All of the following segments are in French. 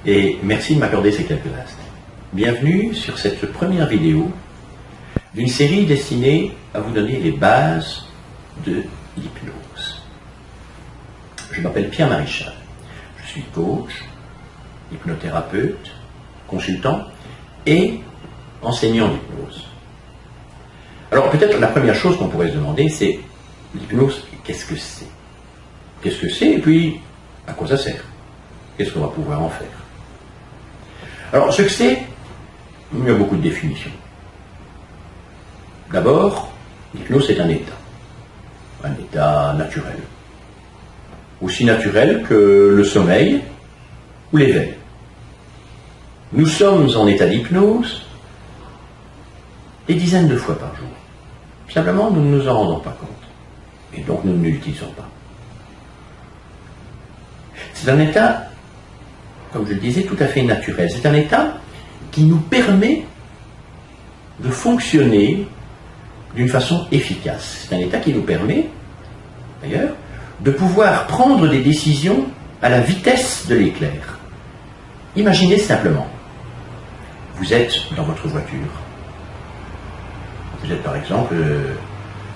et merci de m'accorder ces quelques instants. Bienvenue sur cette première vidéo d'une série destinée à vous donner les bases de l'hypnose. Je m'appelle Pierre Marichal, je suis coach, hypnothérapeute, consultant et enseignant d'hypnose. Alors peut-être la première chose qu'on pourrait se demander, c'est l'hypnose, qu'est-ce que c'est? Qu'est-ce que c'est et puis à quoi ça sert? Qu'est-ce qu'on va pouvoir en faire? Alors ce que c'est, il y a beaucoup de définitions. D'abord, l'hypnose c'est un état naturel. Aussi naturel que le sommeil ou l'éveil. Nous sommes en état d'hypnose des dizaines de fois par jour. Simplement, nous ne nous en rendons pas compte. Et donc, nous ne l'utilisons pas. C'est un état, comme je le disais, tout à fait naturel. C'est un état qui nous permet de fonctionner d'une façon efficace. C'est un état qui nous permet, d'ailleurs, de pouvoir prendre des décisions à la vitesse de l'éclair. Imaginez simplement, vous êtes dans votre voiture. Vous êtes par exemple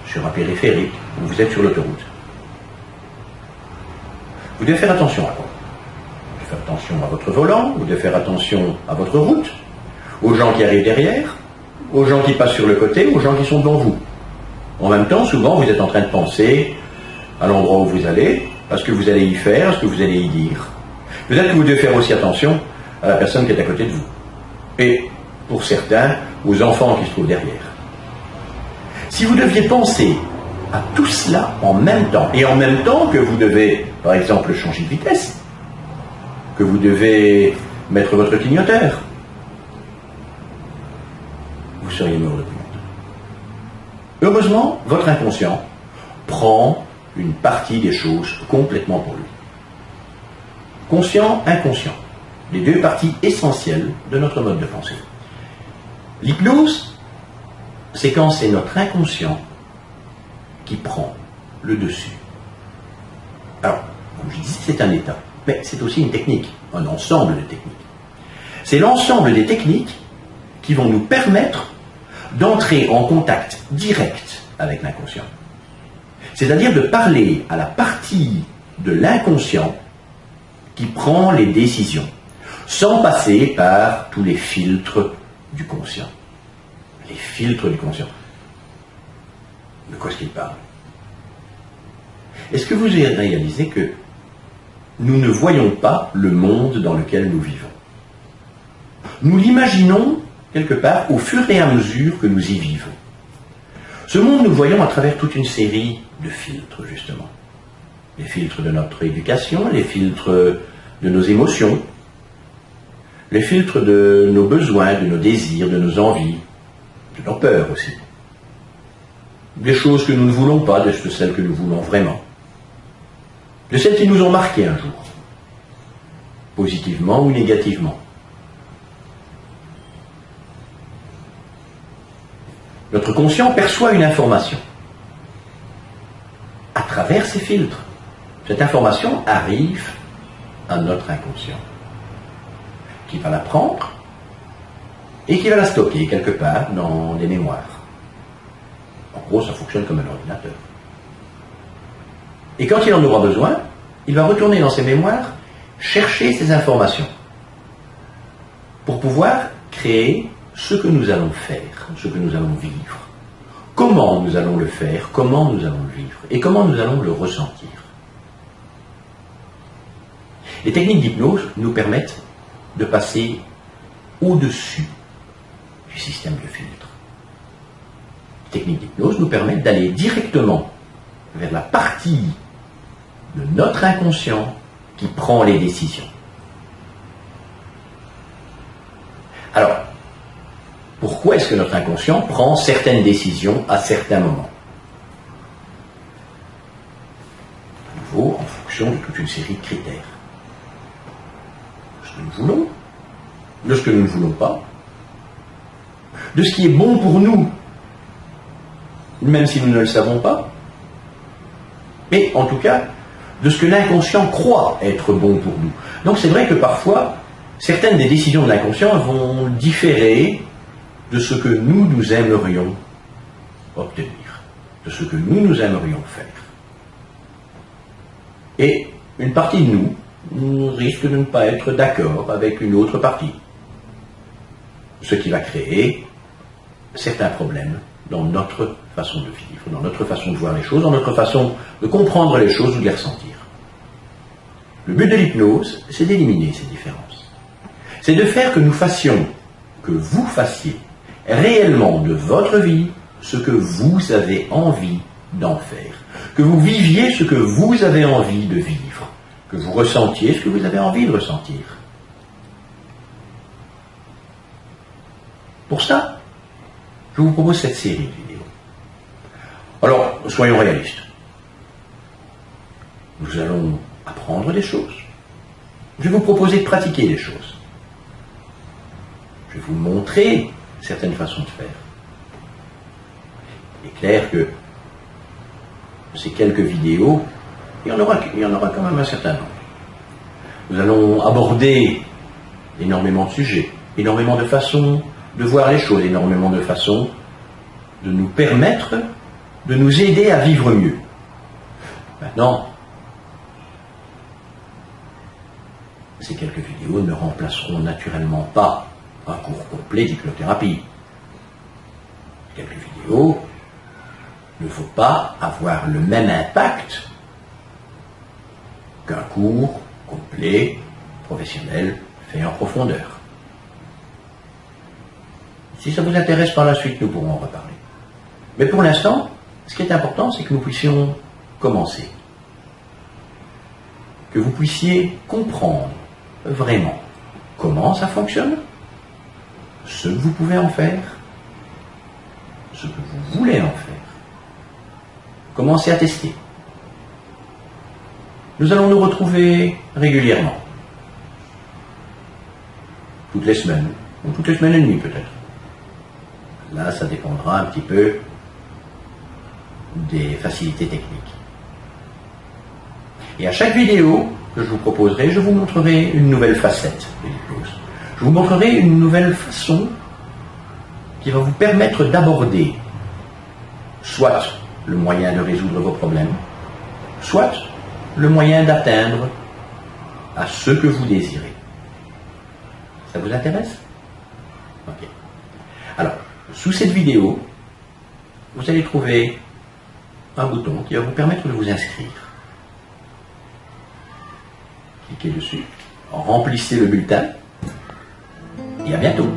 sur un périphérique ou vous êtes sur l'autoroute. Vous devez faire attention à quoi? Vous devez faire attention à votre volant, vous devez faire attention à votre route, aux gens qui arrivent derrière, aux gens qui passent sur le côté, aux gens qui sont devant vous. En même temps, souvent, vous êtes en train de penser à l'endroit où vous allez, à ce que vous allez y faire, à ce que vous allez y dire. Peut-être que vous devez faire aussi attention à la personne qui est à côté de vous. Et, pour certains, aux enfants qui se trouvent derrière. Si vous deviez penser à tout cela en même temps, et en même temps que vous devez, par exemple, changer de vitesse, que vous devez mettre votre clignoteur, vous seriez mort de honte. Heureusement, votre inconscient prend une partie des choses complètement pour lui. Conscient, inconscient, les deux parties essentielles de notre mode de pensée. L'hypnose, c'est quand c'est notre inconscient qui prend le dessus. Alors, comme je disais, c'est un état, mais c'est aussi une technique, un ensemble de techniques. C'est l'ensemble des techniques qui vont nous permettre d'entrer en contact direct avec l'inconscient. C'est-à-dire de parler à la partie de l'inconscient qui prend les décisions, sans passer par tous les filtres du conscient. Les filtres du conscient. De quoi est-ce qu'il parle? Est-ce que vous avez réalisé que nous ne voyons pas le monde dans lequel nous vivons? Nous l'imaginons quelque part au fur et à mesure que nous y vivons. Ce monde, nous le voyons à travers toute une série de filtres, justement. Les filtres de notre éducation, les filtres de nos émotions, les filtres de nos besoins, de nos désirs, de nos envies, de nos peurs aussi. Des choses que nous ne voulons pas, de celles que nous voulons vraiment. De celles qui nous ont marqués un jour, positivement ou négativement. Notre conscient perçoit une information à travers ces filtres. Cette information arrive à notre inconscient, qui va la prendre et qui va la stocker quelque part dans des mémoires. En gros, ça fonctionne comme un ordinateur. Et quand il en aura besoin, il va retourner dans ses mémoires, chercher ces informations pour pouvoir créer ce que nous allons faire, ce que nous allons vivre. Comment nous allons le faire, comment nous allons le vivre et comment nous allons le ressentir. Les techniques d'hypnose nous permettent de passer au-dessus du système de filtre. Les techniques d'hypnose nous permettent d'aller directement vers la partie de notre inconscient qui prend les décisions. Alors, pourquoi est-ce que notre inconscient prend certaines décisions à certains moments? À nouveau, en fonction de toute une série de critères. De ce que nous voulons, de ce que nous ne voulons pas, de ce qui est bon pour nous, même si nous ne le savons pas, mais en tout cas, de ce que l'inconscient croit être bon pour nous. Donc c'est vrai que parfois, certaines des décisions de l'inconscient vont différer de ce que nous aimerions obtenir, de ce que nous aimerions faire. Et une partie de nous risque de ne pas être d'accord avec une autre partie, ce qui va créer certains problèmes dans notre façon de vivre, dans notre façon de voir les choses, dans notre façon de comprendre les choses ou de les ressentir. Le but de l'hypnose, c'est d'éliminer ces différences. C'est de faire que nous fassions, que vous fassiez réellement de votre vie ce que vous avez envie d'en faire. Que vous viviez ce que vous avez envie de vivre. Que vous ressentiez ce que vous avez envie de ressentir. Pour ça, je vous propose cette série de vidéos. Alors, soyons réalistes. Nous allons apprendre des choses. Je vais vous proposer de pratiquer des choses. Je vais vous montrer certaines façons de faire. Il est clair que ces quelques vidéos, il y en aura quand même un certain nombre. Nous allons aborder énormément de sujets, énormément de façons de voir les choses, énormément de façons de nous permettre, de nous aider à vivre mieux. Maintenant, ces quelques vidéos ne remplaceront naturellement pas un cours complet d'hypnothérapie. Quelques vidéos ne faut pas avoir le même impact qu'un cours complet, professionnel, fait en profondeur. Si ça vous intéresse par la suite, nous pourrons en reparler. Mais pour l'instant, ce qui est important, c'est que nous puissions commencer. Que vous puissiez comprendre vraiment comment ça fonctionne, ce que vous pouvez en faire, ce que vous voulez en faire. Commencez à tester. Nous allons nous retrouver régulièrement. Toutes les semaines, ou toutes les semaines et demie peut-être. Là, ça dépendra un petit peu des facilités techniques. Et à chaque vidéo que je vous proposerai, je vous montrerai une nouvelle facette de l'hypnose. Je vous montrerai une nouvelle façon qui va vous permettre d'aborder soit le moyen de résoudre vos problèmes, soit le moyen d'atteindre à ce que vous désirez. Ça vous intéresse? Ok. Alors, sous cette vidéo, vous allez trouver un bouton qui va vous permettre de vous inscrire. Cliquez dessus, remplissez le bulletin et à bientôt.